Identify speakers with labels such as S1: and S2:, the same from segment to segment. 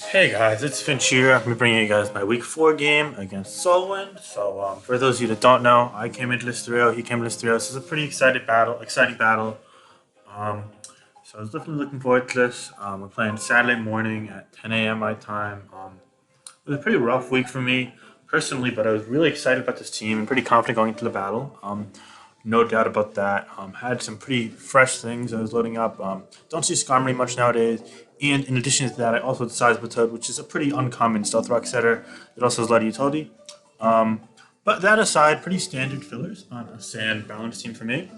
S1: Hey guys, it's Finch here. I'm bringing you guys my week 4 game against SoulWind. So, for those of you that don't know, I came into this 3-0, he came into this 3-0. This is a pretty exciting battle. Um, so I was definitely looking forward to this. We're playing Saturday morning at 10 a.m. my time. It was a pretty rough week for me personally, but I was really excited about this team and pretty confident going into the battle. No doubt about that. Had some pretty fresh things I was loading up. Don't see Skarmory much nowadays. And in addition to that, I also had Sizable Toad, which is a pretty uncommon Stealth Rock setter. It also has a lot of utility. But that aside, pretty standard fillers on a sand balance team for me.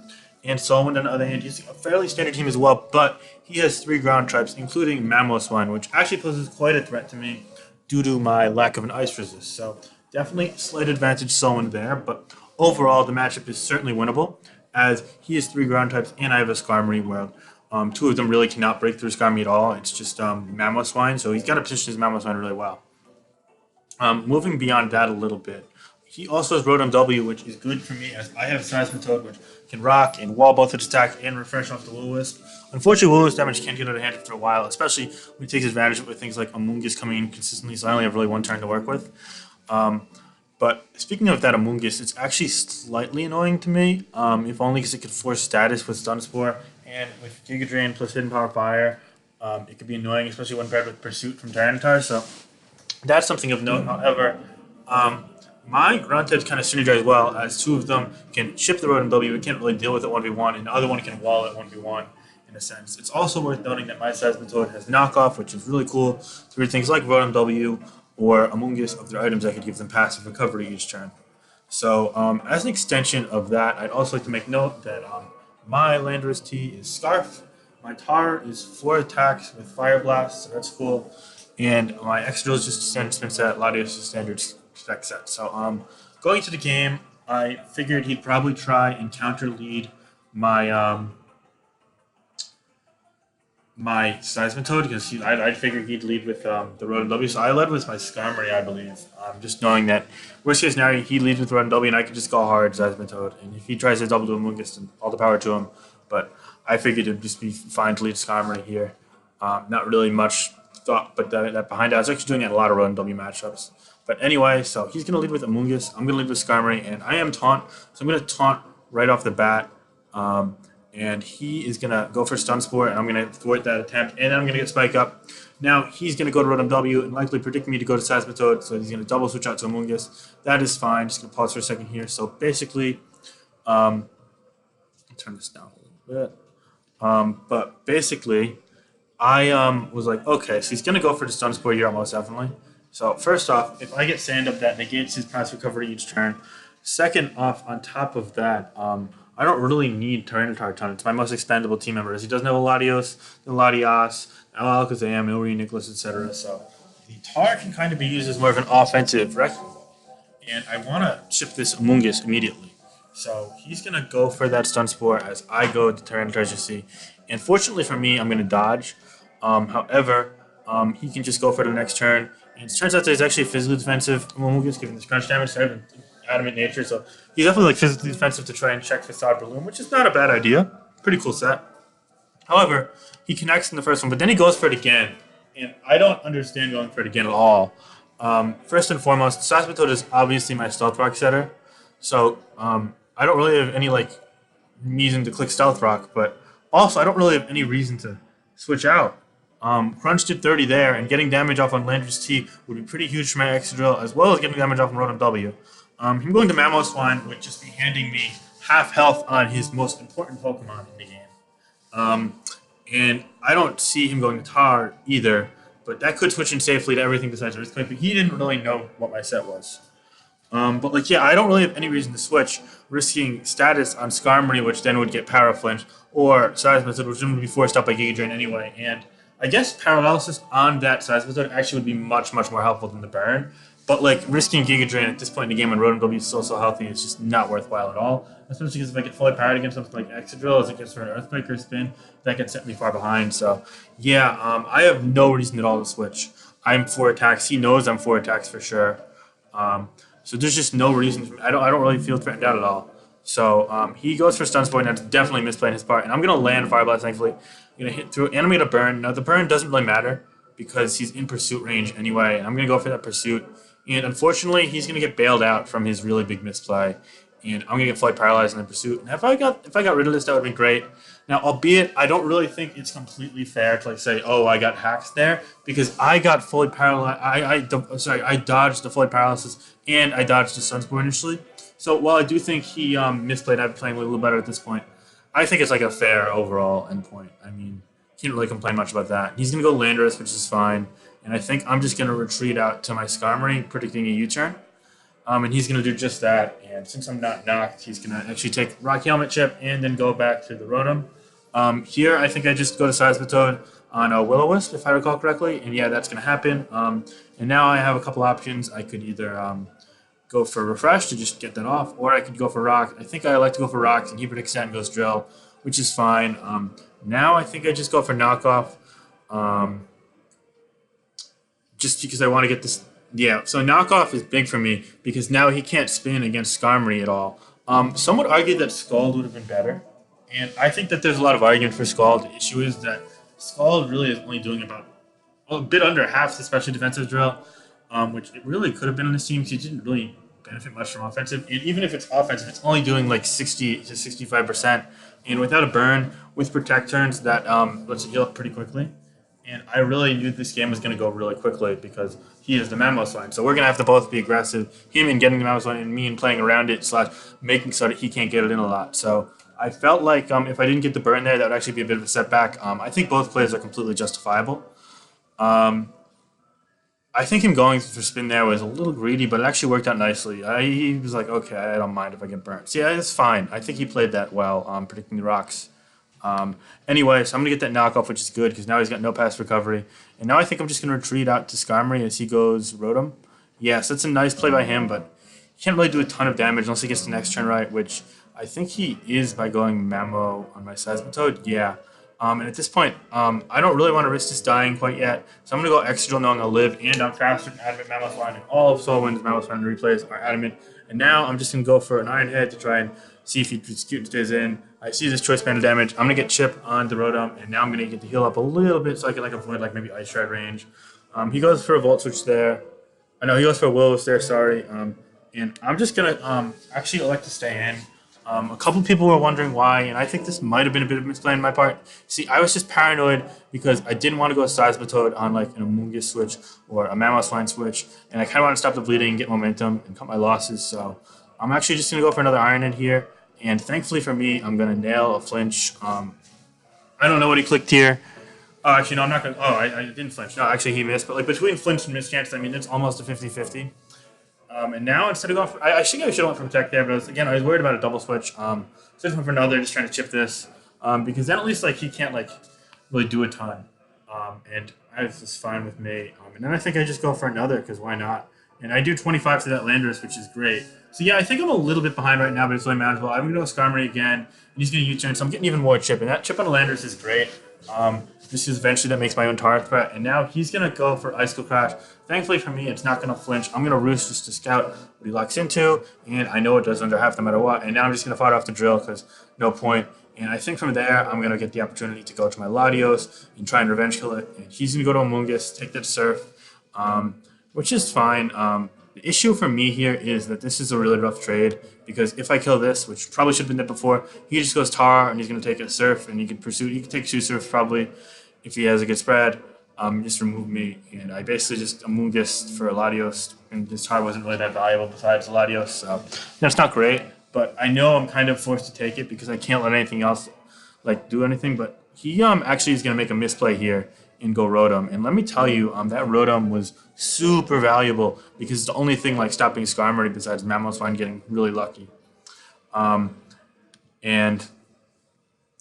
S1: And Solomon, on the other hand, he's a fairly standard team as well, but he has 3 ground types, including Mamoswine, which actually poses quite a threat to me due to my lack of an ice resist. So definitely slight advantage Solomon there, but overall the matchup is certainly winnable, as he has 3 ground types and I have a Skarmory world. 2 of them really cannot break through Skarmory at all. It's just Mamoswine, so he's got to position his Mamoswine really well. Moving beyond that a little bit, he also has Rotom W, which is good for me as I have Seismitoad, which can rock and wall both its attack and refresh off the Will-O-Wisp. Unfortunately, Will-O-Wisp damage can't get out of hand for a while, especially when he takes advantage of it with things like Amoonguss coming in consistently, so I only have really one turn to work with. But speaking of that Amoonguss, it's actually slightly annoying to me, if only because it could force status with Stun Spore, and with Giga Drain plus Hidden Power Fire, it could be annoying, especially when paired with Pursuit from Tyranitar, so that's something of note. However, my ground types kind of synergize well, as 2 of them can ship the Rotom W. We can't really deal with it 1v1, and the other one can wall it 1v1 in a sense. It's also worth noting that my Seismitoad has knockoff, which is really cool through things like Rotom W or Amoonguss of their items that could give them passive recovery each turn. So, as an extension of that, I'd also like to make note that my Landorus T is Scarf. My Tar is 4 attacks with Fire Blast, so that's cool. And my Excadrill is just a standard spin set. Latios is standard spec set. So, going to the game, I figured he'd probably try and counter lead my my Seismitoad because I figured he'd lead with the Rotom W. So I led with my Skarmory, I believe. Just knowing that worst case scenario, he leads with Rotom W, and I could just go hard Seismitoad. And if he tries to double to Amoonguss, then all the power to him. But I figured it'd just be fine to lead Skarmory here. Not really much thought, but that behind it, I was actually doing it in a lot of Rotom W matchups. But anyway, so he's going to lead with Amoonguss. I'm going to lead with Skarmory, and I am Taunt. So I'm going to Taunt right off the bat. And he is going to go for Stun Spore, and I'm going to thwart that attempt, and then I'm going to get Spike Up. Now, he's going to go to Rotom W and likely predict me to go to Seismitoad, so he's going to double switch out to Amoonguss. That is fine. Just going to pause for a second here. So basically, I'll turn this down a little bit. But basically, I was like, okay, so he's going to go for the Stun Spore here almost definitely. So first off, if I get Sand Up, that negates his passive recovery each turn. Second off, on top of that, I don't really need Tyranitar ton. It's my most expendable team member. He doesn't have a Latios, Alakazam, Ilri, Nicholas, etc. So the Tar can kind of be used as more of an offensive wreck. And I want to ship this Amoonguss immediately. So he's going to go for that Stun Spore as I go to Tyranitar, as you see. And fortunately for me, I'm going to dodge. However, he can just go for the next turn. And it turns out that he's actually physically defensive Amoonguss, giving this crunch damage to adamant nature, so he's definitely like physically defensive to try and check Facade Balloon, which is not a bad idea. Pretty cool set. However, he connects in the first one, but then he goes for it again, and I don't understand going for it again at all. First and foremost, Seismitoad is obviously my Stealth Rock setter, so I don't really have any like reason to click Stealth Rock, but also I don't really have any reason to switch out. Crunch did 30 there, and getting damage off on Landorus T would be pretty huge for my Excadrill, as well as getting damage off on Rotom W. Him going to Mamoswine would just be handing me half health on his most important Pokemon in the game. And I don't see him going to Tar either, but that could switch in safely to everything besides Earthquake, but he didn't really know what my set was. But like, yeah, I don't really have any reason to switch, risking status on Skarmory, which then would get Power Flinch, or Seismitoad, which would be forced up by Giga Drain anyway, and I guess Paralysis on that Seismitoad actually would be much, much more helpful than the burn. But like risking Giga Drain at this point in the game when Rotom W is so healthy is just not worthwhile at all. Especially because if I get fully powered against something like Excadrill as it gets for an Earthquake or Spin, that can set me far behind. So yeah, I have no reason at all to switch. I'm 4 attacks. He knows I'm 4 attacks for sure. So there's just no reason for me. I don't really feel threatened out at all. So he goes for Stun Spore, and that's definitely misplaying his part. And I'm gonna land Fire Blast, thankfully. I'm gonna hit through, and I'm gonna burn. Now the burn doesn't really matter because he's in pursuit range anyway, and I'm going to go for that pursuit. And unfortunately, he's going to get bailed out from his really big misplay, and I'm going to get flight paralyzed in the pursuit. And if I got rid of this, that would be great. Now, albeit I don't really think it's completely fair to like say, oh, I got hacked there, because I got fully paralyzed. I dodged the flight paralysis and I dodged the Sunspore initially. So while I do think he misplayed, I've been playing a little better at this point. I think it's like a fair overall endpoint. I mean, can't really complain much about that. He's gonna go Landorus, which is fine, and I think I'm just gonna retreat out to my Skarmory, predicting a U-turn. And he's going to do just that. And since I'm not knocked, he's going to actually take Rocky Helmet Chip and then go back to the Rotom. Here, I think I just go to Seismitoad on a Will-O-Wisp, if I recall correctly. And yeah, that's going to happen. And now I have a couple options. I could either go for Refresh to just get that off, or I could go for Rock. I think I like to go for Rocks, and he predicts that and goes Drill, which is fine. Now I think I just go for Knockoff, just because I want to get this. Yeah, so Knockoff is big for me because now he can't spin against Skarmory at all. Some would argue that Scald would have been better, and I think that there's a lot of argument for Scald. The issue is that Scald really is only doing about a bit under half the special defensive drill, which it really could have been on his team because he didn't really benefit much from offensive. And even if it's offensive, it's only doing like 60 to 65%. And without a burn, with Protect turns, that lets it heal up pretty quickly. And I really knew this game was going to go really quickly because he is the Mamoswine. So we're going to have to both be aggressive. Him in getting the Mamoswine and me in playing around it / making so that he can't get it in a lot. So I felt like if I didn't get the burn there, that would actually be a bit of a setback. I think both plays are completely justifiable. I think him going for spin there was a little greedy, but it actually worked out nicely. He was like, okay, I don't mind if I get burnt. So yeah, it's fine. I think he played that well, predicting the rocks. Anyway, so I'm going to get that knockoff, which is good because now he's got no pass recovery. And now I think I'm just going to retreat out to Skarmory as he goes Rotom. Yes, that's a nice play by him, but he can't really do a ton of damage unless he gets the next turn right, which I think he is by going Mamo on my Seismitoad. Yeah. And at this point, I don't really want to risk this dying quite yet. So I'm going to go Extra Drill knowing I'll live, and I'm faster than Adamant Mamoswine, and all of SoulWind's Mamoswine replays are Adamant. And now I'm just going to go for an Iron Head to try and see if he stays in. I see this choice band of damage. I'm going to get Chip on the Rotom, and now I'm going to get to heal up a little bit so I can avoid maybe Ice Shred range. He goes for a Volt Switch there. I know he goes for a Will-O-Wisp there, sorry. And I'm just going to actually elect to stay in. A couple people were wondering why, and I think this might have been a bit of a misplay on my part. See, I was just paranoid because I didn't want to go Seismitoad on an Amoonguss switch or a Mamoswine switch, and I kind of want to stop the bleeding and get momentum and cut my losses. So I'm actually just going to go for another Iron Head here, and thankfully for me, I'm going to nail a flinch. I don't know what he clicked here. Actually, no, I'm not going to. Oh, I didn't flinch. No, actually, he missed. But between flinch and mischance, I mean, it's almost a 50-50. And now instead of going for, I think I should have went for Protect there, but I was worried about a double switch. So I just went for another, just trying to chip this, because then at least he can't really do a ton. And that's just fine with me. And then I think I just go for another, because why not? And I do 25 to that Landorus, which is great. So yeah, I think I'm a little bit behind right now, but it's really manageable. I'm going to go Skarmory again, and he's going to U-turn, so I'm getting even more chip. And that chip on the Landorus is great. This is eventually that makes my own target threat. And now he's going to go for Icicle Crash. Thankfully for me, it's not going to flinch. I'm going to Roost just to scout what he locks into. And I know it does under half no matter what. And now I'm just going to fire off the Drill because no point. And I think from there, I'm going to get the opportunity to go to my Latios and try and revenge kill it. And he's going to go to Amoonguss, take that Surf, which is fine. The issue for me here is that this is a really rough trade because if I kill this, which probably should have been done before, he just goes Tar and he's going to take a Surf and he can pursue. He can take 2 Surfs probably if he has a good spread. Just remove me, and I basically just Amoonguss for a Latios, and this Tar wasn't really that valuable besides Latios, so that's not great. But I know I'm kind of forced to take it because I can't let anything else do anything. But he actually is going to make a misplay here and go Rotom, and let me tell you, that Rotom was super valuable because it's the only thing stopping Skarmory besides Mamoswine getting really lucky. And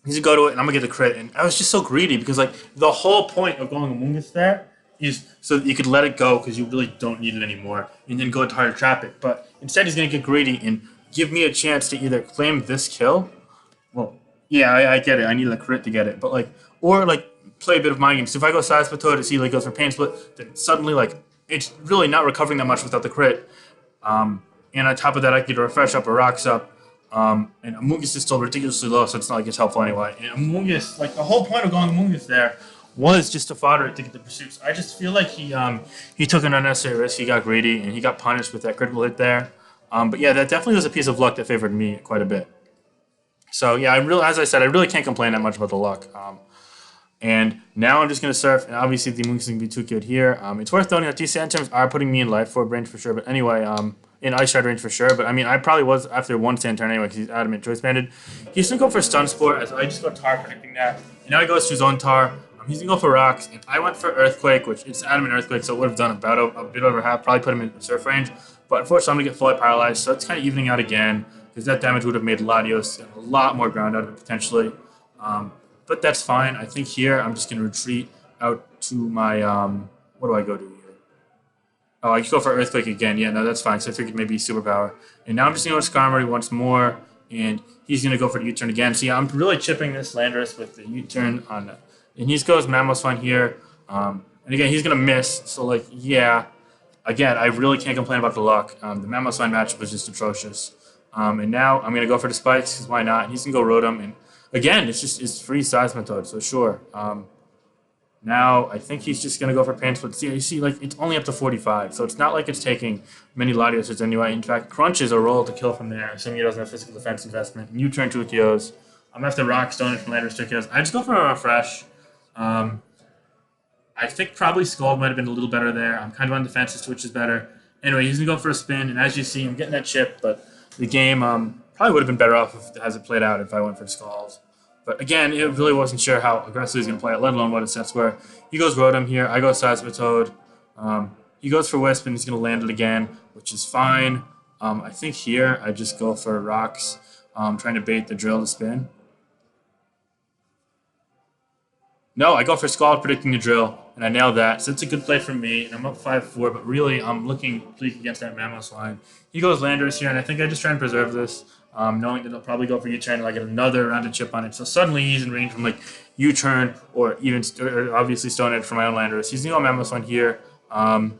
S1: he's going to go to it, and I'm going to get the crit. And I was just so greedy because, the whole point of going Amoonguss there is so that you could let it go because you really don't need it anymore and then go to hard trap it. But instead, he's going to get greedy and give me a chance to either claim this kill. Well, yeah, I get it. I need a crit to get it. But, or play a bit of mind games. So if I go Seismitoad to see, goes for Pain Split, then suddenly, it's really not recovering that much without the crit. And on top of that, I could Refresh up or Rocks up. And Amoonguss is still ridiculously low, so it's not it's helpful anyway. And Amoonguss, the whole point of going Amoonguss there was just a fodder to get the pursuits. I just feel like he took an unnecessary risk. He got greedy and he got punished with that critical hit there. But yeah, that definitely was a piece of luck that favored me quite a bit. So yeah, as I said, I really can't complain that much about the luck. And now I'm just going to surf, and obviously the moon's going to be too good here. It's worth noting that these Sandstorms are putting me in life orb range for sure, but anyway, in Ice Shard range for sure. But I mean, I probably was after one sand turn anyway because he's adamant choice banded. He's going to go for Stun Spore, as I just got Tar predicting that. And now he goes to his own Tar. He's going to go for Rocks, and I went for Earthquake, which it's adamant Earthquake, so it would have done about a bit over half, probably put him in surf range. But unfortunately, I'm going to get fully paralyzed, so it's kind of evening out again because that damage would have made Latios and a lot more ground out of it potentially. But that's fine. I think here I'm just going to retreat out to my, what do I go to here? Oh, I can go for Earthquake again. Yeah, no, that's fine. So I figured maybe Superpower. And now I'm just going to go to Skarmory once more, and he's going to go for the U-turn again. So yeah, I'm really chipping this Landorus with the U-turn on, and he goes Mamoswine here. And again, he's going to miss. So like, yeah, again, I really can't complain about the luck. The Mamoswine matchup was just atrocious. And now I'm going to go for the spikes because why not? He's going to go Rotom. And again, it's free Seismitoad, so sure. Now I think he's just going to go for Pain Split. See, you see, like, it's only up to 45, so it's not like it's taking many Latios anyway. In fact, Crunch is a roll to kill from there, assuming he doesn't have physical defense investment. And you turn to Kios. I'm going to have to Rock Stone it from Landorus to Kios. I just go for a Refresh. I think probably Scald might have been a little better there. I'm kind of on defense, Twitch is better. Anyway, he's going to go for a spin, and as you see, I'm getting that chip, but the game probably would have been better off as it played out if I went for Scald. But again, it really wasn't sure how aggressively he's going to play it, let alone what his sets were. He goes Rotom here, I go Seismitoad. He goes for Wisp, and he's going to land it again, which is fine. I think here I just go for Rocks, trying to bait the Drill to spin. No, I go for Scald predicting the Drill, and I nailed that. So it's a good play from me, and I'm up 5-4, but really I'm looking bleak against that Mamoswine. He goes Landorus here, and I think I just try and preserve this, knowing that he'll probably go for U-turn and I get another round of chip on it. So suddenly he's in range from like U-turn or even or obviously Stone Edge for my own Landorus. He's going to go Mamoswine here. I'm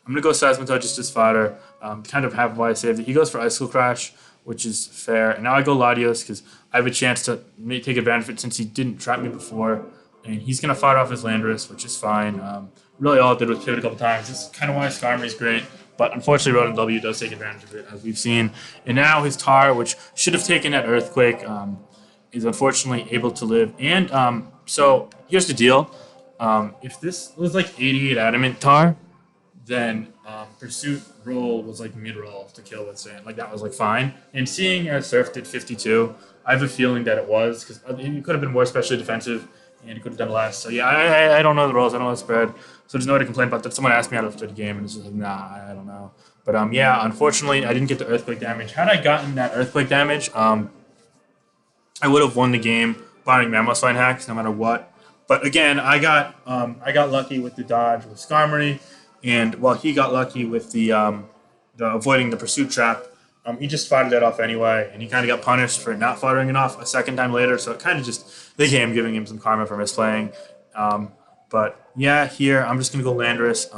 S1: going to go Seismitoad just as fodder, kind of half why I saved it. He goes for Icicle Crash, which is fair. And now I go Latios because I have a chance to take advantage of it since he didn't trap me before. And he's going to fire off his Landorus, which is fine. Really all it did was pivot a couple times. This is kind of why Skarmory is great. But unfortunately, Rotom W does take advantage of it, as we've seen. And now his Tar, which should have taken that Earthquake, is unfortunately able to live. And so here's the deal. If this was like 88 Adamant Tar, then Pursuit roll was like mid-roll to kill with Sand. Like that was like fine. And seeing as Surf did 52, I have a feeling that it was, because it could have been more especially defensive. And he could have done less. So yeah, I don't know the rules. I don't know the spread. So there's no way to complain about that. Someone asked me out after the game, and it's just like, nah, I don't know. But yeah, unfortunately, I didn't get the Earthquake damage. Had I gotten that Earthquake damage, I would have won the game, barring Mamoswine hacks, no matter what. But again, I got lucky with the dodge with Skarmory, and while he got lucky with the avoiding the pursuit trap. He just fought that off anyway, and he kind of got punished for not firing it off a second time later. So it kind of just the game giving him some karma for misplaying. But yeah, here I'm just gonna go Landorus.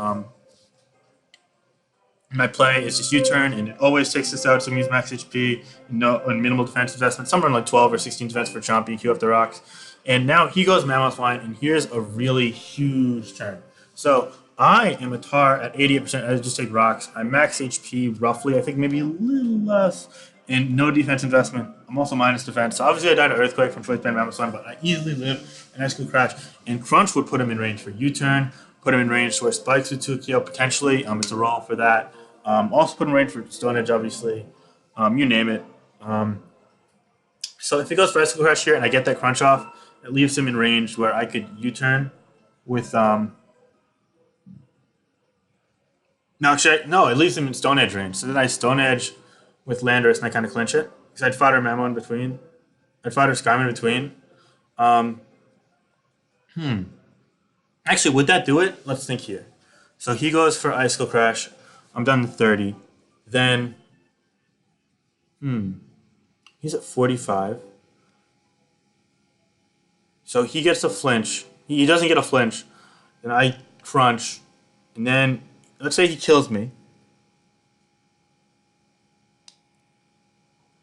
S1: My play is just U-turn, and it always takes us out. So use max HP, and minimal defense investment, somewhere in like 12 or 16 defense for Chompy, queue up the rocks. And now he goes Mamoswine, and here's a really huge turn. So I am a Tar at 88%. I just take rocks. I'm max HP roughly. I think maybe a little less. And no defense investment. I'm also minus defense. So obviously I died to Earthquake from Choice Band Mamoswine, but I easily live an Icicle Crash. And Crunch would put him in range for U-turn. Put him in range to where Spikes with Tukio potentially. It's a roll for that. Also put him in range for Stone Edge, obviously. You name it. So if he goes for Icicle Crash here and I get that Crunch off, it leaves him in range where I could U-turn with No, actually, no, it leaves him in Stone Edge range. So then I Stone Edge with Landorus and I kind of clinch it. Because I'd fodder Memo in between. I'd fodder Skyrim in between. Actually, would that do it? Let's think here. So he goes for Icicle Crash. I'm done to 30. Then, he's at 45. So he gets a flinch. He doesn't get a flinch. Then I crunch. And then, let's say he kills me.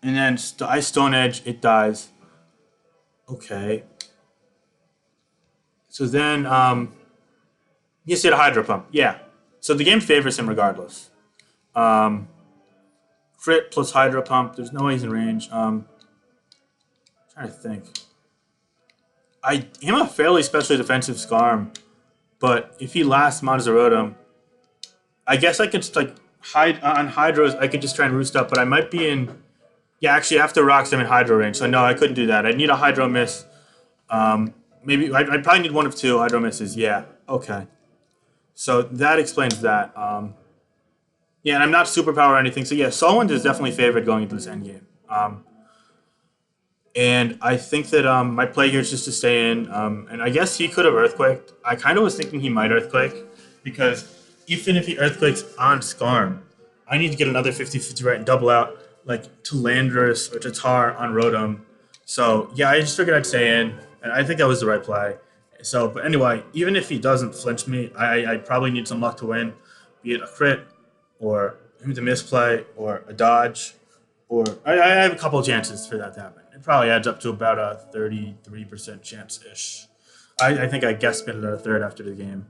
S1: And then I Stone Edge, it dies. Okay. So then you see the Hydro Pump. Yeah. So the game favors him regardless. Crit plus Hydro Pump. There's no way he's in range. Trying to think. I am a fairly specially defensive Skarm, but if he lasts Monzarotum, I guess I could just, like hide on Hydros. I could just try and roost up, but I might be in. Yeah, actually, after rocks, I'm in Hydro range, so no, I couldn't do that. I need a Hydro miss. Maybe I'd probably need one of two Hydro misses. Yeah, okay. So that explains that. Yeah, and I'm not superpower or anything. So yeah, SoulWind is definitely favored going into this endgame. And I think that my play here is just to stay in. And I guess he could have Earthquaked. I kind of was thinking he might Earthquake because even if he Earthquakes on Skarm, I need to get another 50-50 right and double out like to Landorus or to Tar on Rotom. So yeah, I just figured I'd stay in, and I think that was the right play. So, but anyway, even if he doesn't flinch me, I probably need some luck to win, be it a crit or him to misplay or a dodge, or I have a couple of chances for that to happen. It probably adds up to about a 33% chance ish. I think I guessed spin it at a third after the game,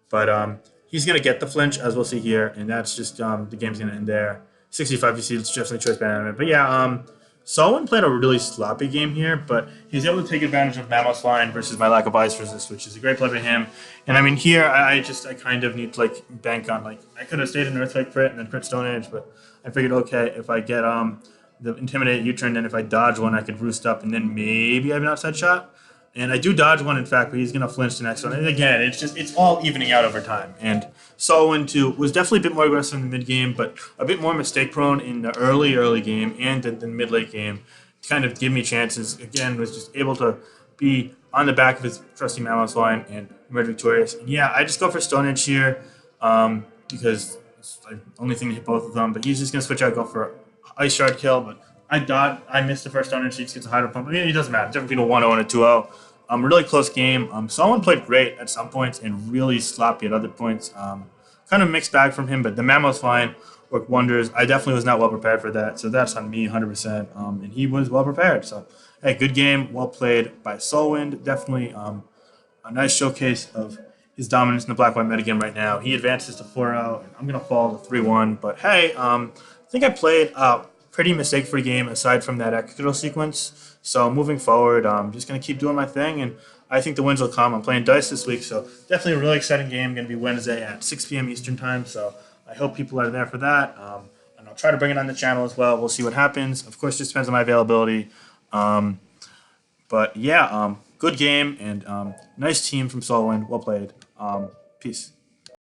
S1: but he's gonna get the flinch as we'll see here, and that's just the game's gonna end there. 65 VC, it's definitely choice banana. But yeah, Solon played a really sloppy game here, but he's able to take advantage of Mammoth's line versus my lack of ice resist, which is a great play by him. And I mean, here I kind of need to like bank on like I could have stayed in Earthquake crit and then crit Stone Age, but I figured okay if I get the Intimidate U-turn, then if I dodge one, I could roost up and then maybe I have an outside shot. And I do dodge one, in fact, but he's going to flinch the next one. And again, it's all evening out over time. And SoulWind, too, was definitely a bit more aggressive in the mid-game, but a bit more mistake-prone in the early game and the mid-late game to kind of give me chances. Again, was just able to be on the back of his trusty Mammoth line and emerge victorious. And yeah, I just go for Stone Edge here because it's the only thing to hit both of them. But he's just going to switch out, go for Ice Shard kill, but I missed the first Stone Edge, he gets a Hydro Pump. I mean, it doesn't matter. Different between a 1-0 and a 2-0. Really close game. Someone played great at some points and really sloppy at other points. Kind of mixed bag from him, but the Mammoth line worked wonders. I definitely was not well prepared for that, so that's on me 100%. And he was well prepared. So, hey, good game, well played by SoulWind. Definitely a nice showcase of his dominance in the black-white metagame right now. He advances to 4-0, and I'm going to fall to 3-1. But hey, I think I played a pretty mistake-free game aside from that extra sequence. So moving forward, I'm just going to keep doing my thing, and I think the wins will come. I'm playing Dice this week, so definitely a really exciting game. Going to be Wednesday at 6 p.m. Eastern Time, so I hope people are there for that. And I'll try to bring it on the channel as well. We'll see what happens. Of course, it just depends on my availability. But yeah, good game, and nice team from SoulWind. Well played. Peace.